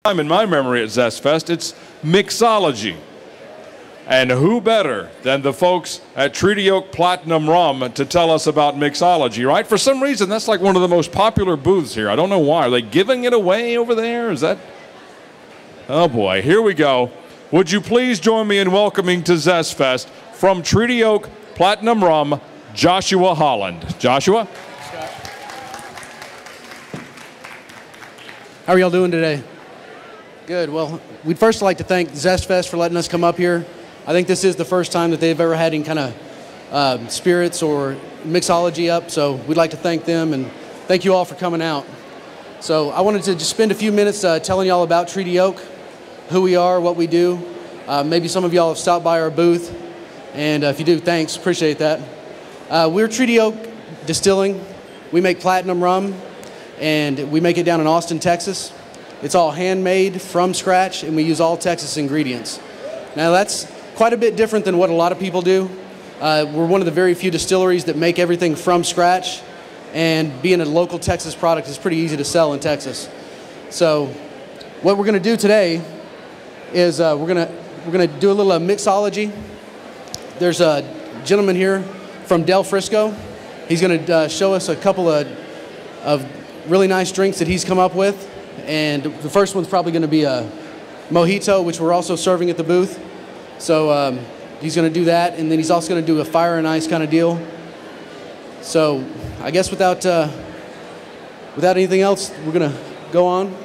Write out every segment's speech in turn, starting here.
time in my memory at ZestFest, it's mixology. And who better than the folks at Treaty Oak Platinum Rum to tell us about mixology, right? For some reason, that's like one of the most popular booths here. I don't know why. Are they giving it away over there? Is that? Oh boy, here we go. Would you please join me in welcoming to ZestFest from Treaty Oak Platinum Rum, Joshua Holland. Joshua? How are y'all doing today? Good. Well, we'd first like to thank ZestFest for letting us come up here. I think this is the first time that they've ever had any kind of spirits or mixology up, so we'd like to thank them and thank you all for coming out. So I wanted to just spend a few minutes telling y'all about Treaty Oak, who we are, what we do. Maybe some of y'all have stopped by our booth, and if you do, thanks, appreciate that. We're Treaty Oak Distilling. We make platinum rum, and we make it down in Austin, Texas. It's all handmade from scratch, and we use all Texas ingredients. Now that's quite a bit different than what a lot of people do. We're one of the very few distilleries that make everything from scratch, and being a local Texas product is pretty easy to sell in Texas. So what we're going to do today is we're going to do a little mixology. There's a gentleman here from Del Frisco. He's going to show us a couple of really nice drinks that he's come up with. And the first one's probably going to be a mojito, which we're also serving at the booth. So he's going to do that, and then he's also going to do a fire and ice kind of deal. So I guess without anything else, we're going to go on.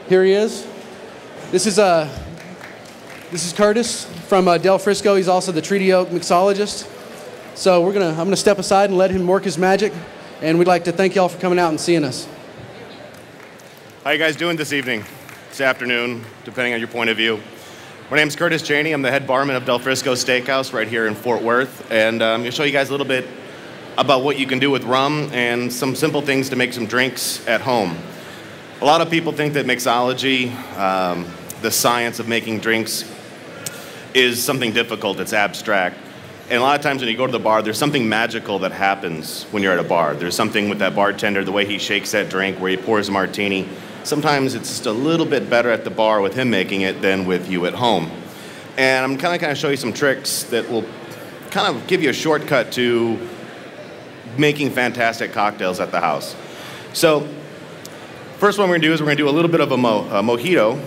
Here he is. This is Curtis from Del Frisco. He's also the Treaty Oak mixologist. So I'm going to step aside and let him work his magic, and we'd like to thank y'all for coming out and seeing us. How you guys doing this evening, this afternoon, depending on your point of view? My name's Curtis Cheney. I'm the head barman of Del Frisco Steakhouse right here in Fort Worth, and I'm going to show you guys a little bit about what you can do with rum and some simple things to make some drinks at home. A lot of people think that mixology, the science of making drinks, is something difficult, it's abstract. And a lot of times when you go to the bar, there's something magical that happens when you're at a bar. There's something with that bartender, the way he shakes that drink, where he pours a martini. Sometimes it's just a little bit better at the bar with him making it than with you at home. And I'm kind of show you some tricks that will kind of give you a shortcut to making fantastic cocktails at the house. So first one we're going to do is we're going to do a little bit of a mojito.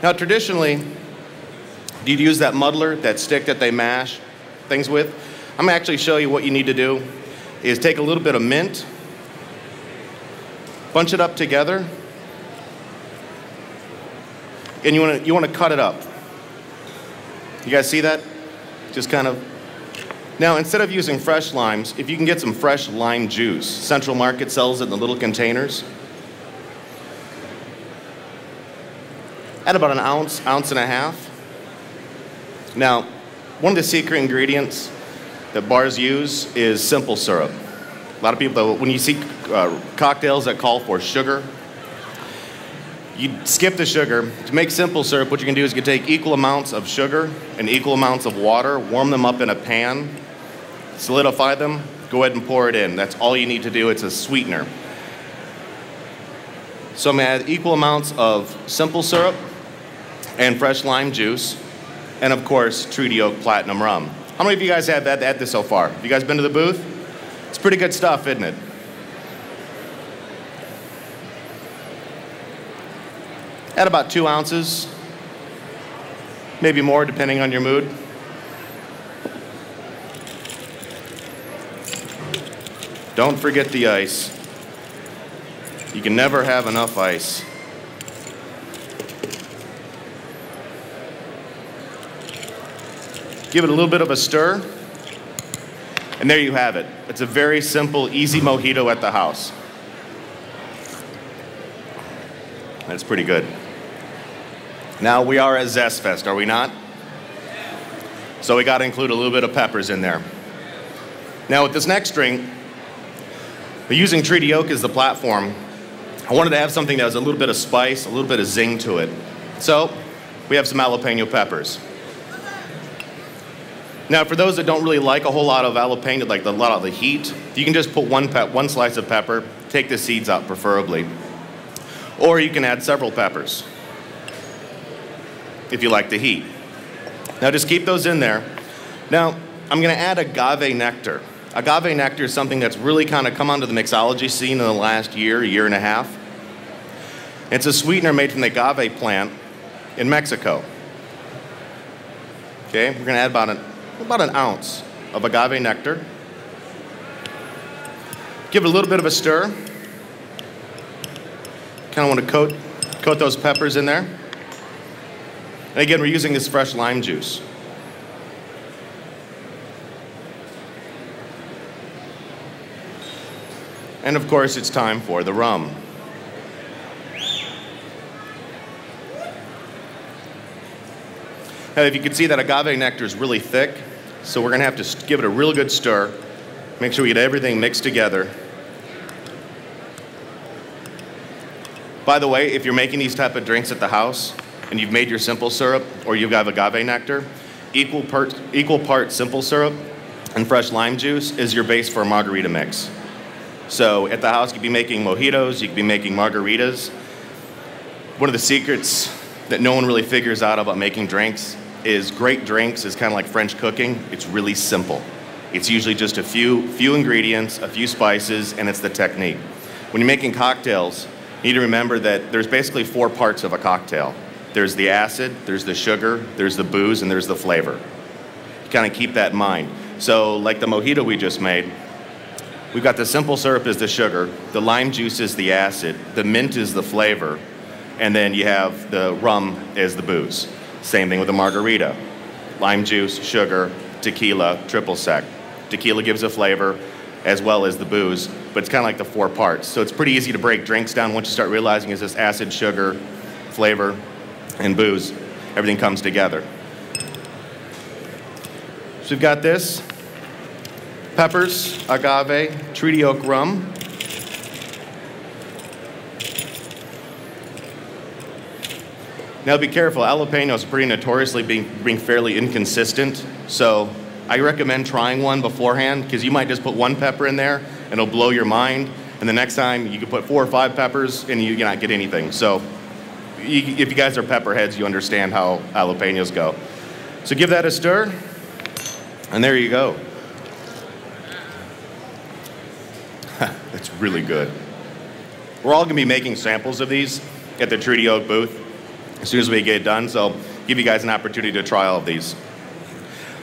Now traditionally, you'd use that muddler, that stick that they mash things with. I'm going to actually show you what you need to do is take a little bit of mint, bunch it up together, and you want to cut it up. You guys see that? Just kind of. Now, instead of using fresh limes, if you can get some fresh lime juice, Central Market sells it in the little containers. Add about an ounce, ounce and a half. Now, one of the secret ingredients that bars use is simple syrup. A lot of people, when you see cocktails that call for sugar, you skip the sugar. To make simple syrup, what you can do is you can take equal amounts of sugar and equal amounts of water, warm them up in a pan, solidify them, go ahead and pour it in. That's all you need to do. It's a sweetener. So I'm going to add equal amounts of simple syrup and fresh lime juice, and of course, Treaty Oak Platinum Rum. How many of you guys have had this so far? Have you guys been to the booth? It's pretty good stuff, isn't it? Add about 2 ounces, maybe more depending on your mood. Don't forget the ice. You can never have enough ice. Give it a little bit of a stir, and there you have it. It's a very simple, easy mojito at the house. That's pretty good. Now we are at ZestFest, are we not? So we got to include a little bit of peppers in there. Now with this next drink, using Treaty Oak as the platform, I wanted to have something that has a little bit of spice, a little bit of zing to it. So we have some jalapeno peppers. Now, for those that don't really like a whole lot of jalapeno, like a lot of the heat, you can just put one slice of pepper, take the seeds out preferably, Or you can add several peppers if you like the heat. Now just keep those in there. Now I'm going to add agave nectar. Agave nectar is something that's really kind of come onto the mixology scene in the last year and a half. It's a sweetener made from the agave plant in Mexico. Okay, we're going to add about an ounce of agave nectar. Give it a little bit of a stir. Kind of want to coat those peppers in there. And again, we're using this fresh lime juice. And of course, it's time for the rum. Now, if you can see that agave nectar is really thick, so we're going to have to give it a real good stir. Make sure we get everything mixed together. By the way, if you're making these type of drinks at the house and you've made your simple syrup or you've got agave nectar, equal part simple syrup and fresh lime juice is your base for a margarita mix. So at the house, you could be making mojitos, you could be making margaritas. One of the secrets that no one really figures out about making drinks is great drinks is kind of like French cooking. It's really simple. It's usually just a few ingredients, a few spices, and it's the technique. When you're making cocktails, you need to remember that there's basically 4 parts of a cocktail. There's the acid, there's the sugar, there's the booze, and there's the flavor. You kind of keep that in mind. So like the mojito we just made, we've got the simple syrup is the sugar, the lime juice is the acid, the mint is the flavor, and then you have the rum as the booze. Same thing with the margarita. Lime juice, sugar, tequila, triple sec. Tequila gives a flavor as well as the booze, but it's kind of like the 4 parts. So it's pretty easy to break drinks down once you start realizing is this acid, sugar, flavor, and booze. Everything comes together. So we've got this, peppers, agave, treaty oak rum. Now be careful, jalapenos are pretty notoriously being fairly inconsistent, so I recommend trying one beforehand because you might just put 1 pepper in there and it'll blow your mind, and the next time you can put 4 or 5 peppers and you not get anything. So if you guys are pepper heads, you understand how jalapenos go. So give that a stir, and there you go. That's really good. We're all gonna be making samples of these at the Treaty Oak booth as soon as we get it done, so give you guys an opportunity to try all of these.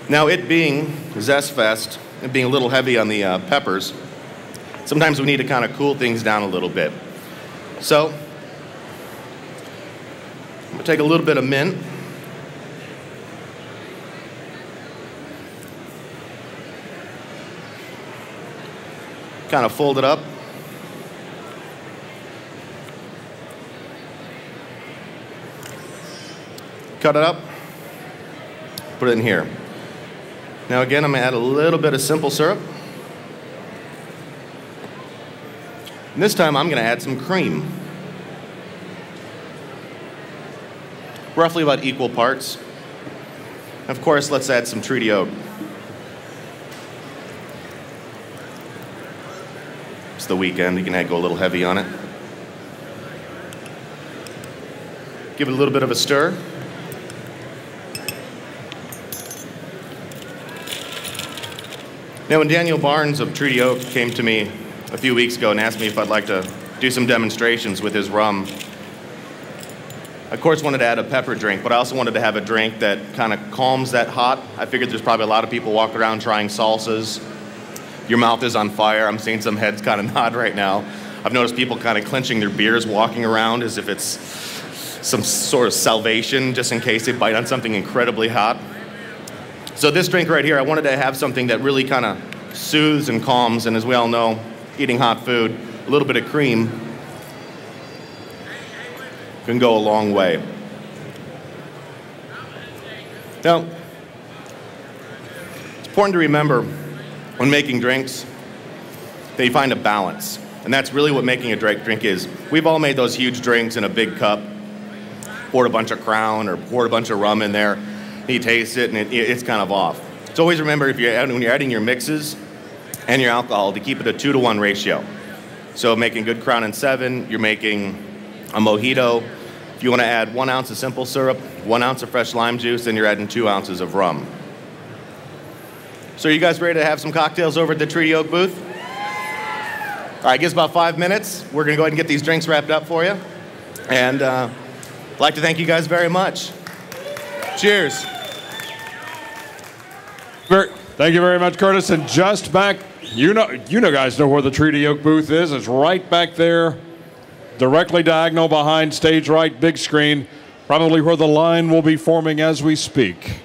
Now, it being ZestFest, and being a little heavy on the peppers, sometimes we need to kind of cool things down a little bit. So, I'm gonna take a little bit of mint. Kind of fold it up. Cut it up, put it in here. Now again, I'm gonna add a little bit of simple syrup. And this time I'm gonna add some cream. Roughly about equal parts. And of course, let's add some treaty oak. It's the weekend, you can go a little heavy on it. Give it a little bit of a stir. Now, when Daniel Barnes of Treaty Oak came to me a few weeks ago and asked me if I'd like to do some demonstrations with his rum, I, of course, wanted to add a pepper drink, but I also wanted to have a drink that kind of calms that hot. I figured there's probably a lot of people walking around trying salsas. Your mouth is on fire. I'm seeing some heads kind of nod right now. I've noticed people kind of clenching their beers, walking around as if it's some sort of salvation, just in case they bite on something incredibly hot. So this drink right here, I wanted to have something that really kind of soothes and calms, and as we all know, eating hot food, a little bit of cream can go a long way. Now, it's important to remember when making drinks that you find a balance, and that's really what making a drink is. We've all made those huge drinks in a big cup, poured a bunch of Crown or poured a bunch of rum in there. You taste it, and it's kind of off. So always remember, when you're adding your mixes and your alcohol, to keep it a 2-to-1 ratio. So making good Crown and 7, you're making a mojito. If you want to add 1 ounce of simple syrup, 1 ounce of fresh lime juice, then you're adding 2 ounces of rum. So are you guys ready to have some cocktails over at the Treaty Oak booth? All right, give us about 5 minutes. We're going to go ahead and get these drinks wrapped up for you. And I'd like to thank you guys very much. Cheers. Thank you very much, Curtis. And just back, you guys know where the Treaty Oak booth is. It's right back there, directly diagonal behind stage right, big screen, probably where the line will be forming as we speak.